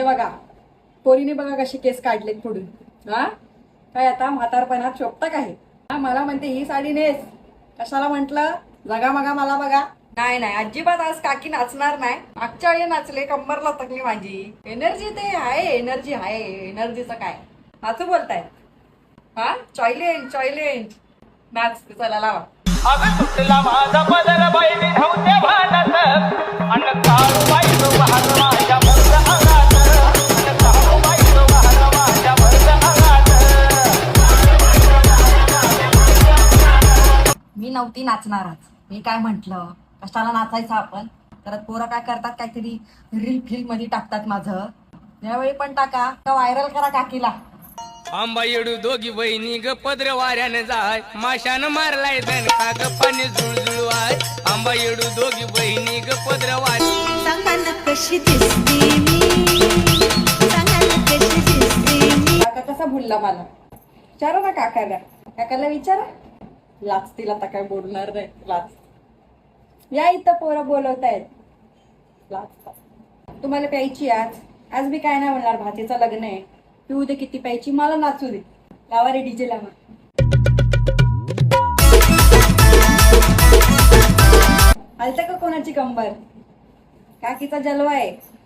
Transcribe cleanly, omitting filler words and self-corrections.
बघा पोरीने बघा कशी केस काढलेत पुढून. हा काय आता म्हातारपणात शोभता काय? मला म्हणते ही साडी नेस. कशाला म्हंटल? जगा मगा मला बघा. नाही नाही अजिबात आज काकी नाचणार नाही. मागच्या वेळी नाचले कंबरला तकली माझी. एनर्जी ते आहे, एनर्जी आहे. एनर्जीचं काय नाचू बोलताय? हा चॉयलेंज नाच चला लावा. अगं तुटला माझा पदर बाई धावते भांडत अन काळूबाई वाहन माझ्या भरत अंगात अन काळूबाई वाहन माझ्या भरत अंगात. मी नव्हती नाचणारच. मी काय म्हंटल कशाला नाचायचं आपण. तर पोरं काय करतात काहीतरी रील फिल्म मध्ये टाकतात माझं. यावेळी पण टाका का व्हायरल करा काकीला. आंबा येडू दोघी बहिणी ग पदर वाऱ्याने जाय माशानं मारलाय दणका ग पाणी जुळजुळ आहे. आंबा येडू दोघी बहिणी ग पदर वाऱ्या. सांगायला कशी दिसते मी, सांगायला कशी दिसते मी. काका कसा भुलला मला. विचारा ना काकाला विचारा. लाचतील आता काय बोलणार नाही. लाच या इथं पोरं बोलवतायत. लाच तुम्हाला प्यायची आज मी काय नाही म्हणणार. भाचीचं लग्न आहे. पिऊ दे किती प्यायची मला नाचू दे. लावा रे डीजे लावा. आलता का कोणाची कंबर? काकीचा जलवा आहे.